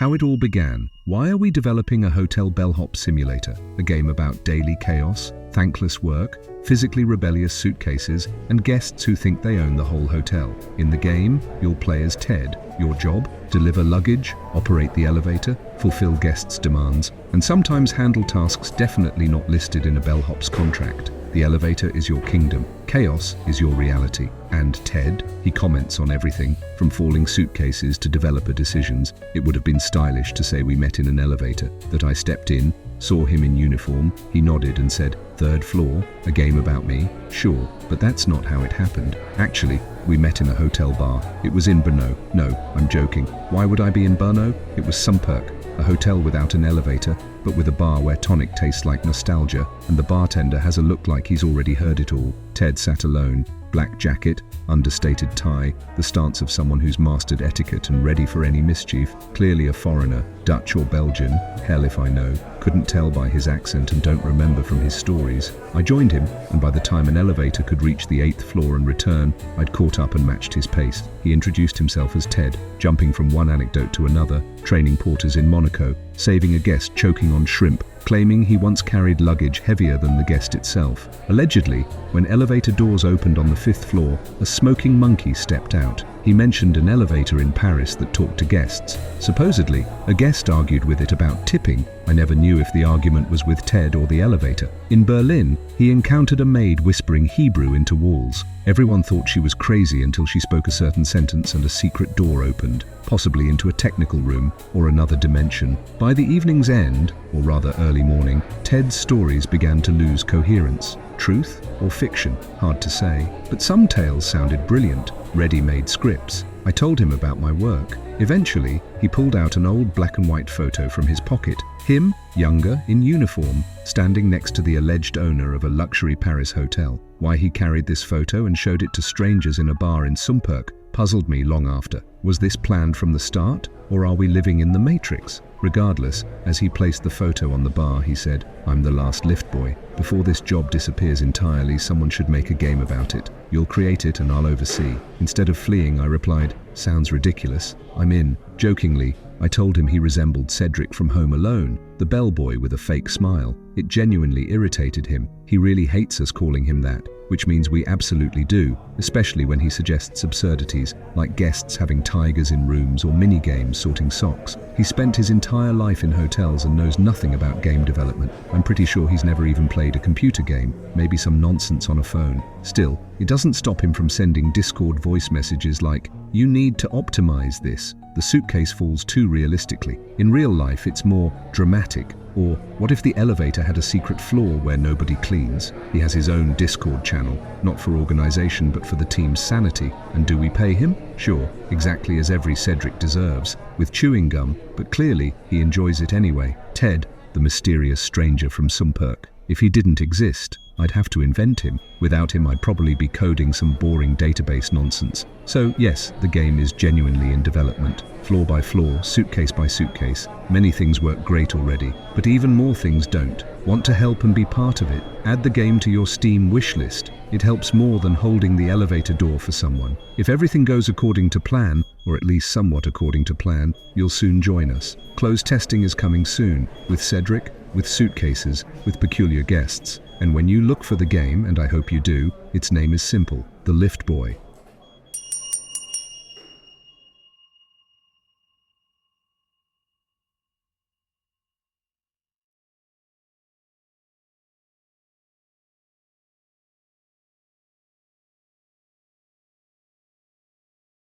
how it all began. Why are we developing a hotel bellhop simulator? A game about daily chaos, thankless work, physically rebellious suitcases, and guests who think they own the whole hotel. In the game, you'll play as Ted. Your job? Deliver luggage, operate the elevator, fulfill guests' demands, and sometimes handle tasks definitely not listed in a bellhop's contract. The elevator is your kingdom. Chaos is your reality. And Ted, he comments on everything, from falling suitcases to developer decisions. It would have been stylish to say we met in an elevator, that I stepped in, saw him in uniform, he nodded and said, "Third floor, a game about me?" Sure, but that's not how it happened. Actually, we met in a hotel bar. It was in Brno. No, I'm joking. Why would I be in Brno? It was Sumpurk, a hotel without an elevator, but with a bar where tonic tastes like nostalgia, and the bartender has a look like he's already heard it all. Ted sat alone, black jacket, understated tie, the stance of someone who's mastered etiquette and ready for any mischief. Clearly a foreigner, Dutch or Belgian, hell if I know. Couldn't tell by his accent and don't remember from his stories. I joined him, and by the time an elevator could reach the 8th floor and return, I'd caught up and matched his pace. He introduced himself as Ted, jumping from one anecdote to another, training porters in Monaco, saving a guest choking on shrimp, claiming he once carried luggage heavier than the guest itself. Allegedly, when elevator doors opened on the 5th floor, a smoking monkey stepped out. He mentioned an elevator in Paris that talked to guests. Supposedly, a guest argued with it about tipping. I never knew if the argument was with Ted or the elevator. In Berlin, he encountered a maid whispering Hebrew into walls. Everyone thought she was crazy until she spoke a certain sentence and a secret door opened, possibly into a technical room or another dimension. By the evening's end, or rather early morning, Ted's stories began to lose coherence. Truth or fiction? Hard to say. But some tales sounded brilliant, ready-made scripts. I told him about my work. Eventually, he pulled out an old black and white photo from his pocket. Him, younger, in uniform, standing next to the alleged owner of a luxury Paris hotel. Why he carried this photo and showed it to strangers in a bar in Sumpurk puzzled me long after. Was this planned from the start, or are we living in the Matrix? Regardless, as he placed the photo on the bar, he said, "I'm the last lift boy. Before this job disappears entirely, someone should make a game about it. You'll create it and I'll oversee." Instead of fleeing, I replied, "Sounds ridiculous. I'm in." Jokingly, I told him he resembled Cedric from Home Alone, the bellboy with a fake smile. It genuinely irritated him. He really hates us calling him that, which means we absolutely do, especially when he suggests absurdities, like guests having tigers in rooms or mini-games sorting socks. He spent his entire life in hotels and knows nothing about game development. I'm pretty sure he's never even played a computer game, maybe some nonsense on a phone. Still, it doesn't stop him from sending Discord voice messages like, "You need to optimize this. The suitcase falls too realistically." In real life, it's more dramatic. Or, what if the elevator had a secret floor where nobody cleans? He has his own Discord channel, not for organization but for the team's sanity. And do we pay him? Sure, exactly as every Cedric deserves, with chewing gum, but clearly he enjoys it anyway. Ted, the mysterious stranger from Sumpurk. If he didn't exist, I'd have to invent him. Without him, I'd probably be coding some boring database nonsense. So yes, the game is genuinely in development. Floor by floor, suitcase by suitcase. Many things work great already, but even more things don't. Want to help and be part of it? Add the game to your Steam wishlist. It helps more than holding the elevator door for someone. If everything goes according to plan, or at least somewhat according to plan, you'll soon join us. Closed testing is coming soon, with Cedric, with suitcases, with peculiar guests. And when you look for the game, and I hope you do, its name is simple: The Lift Boy.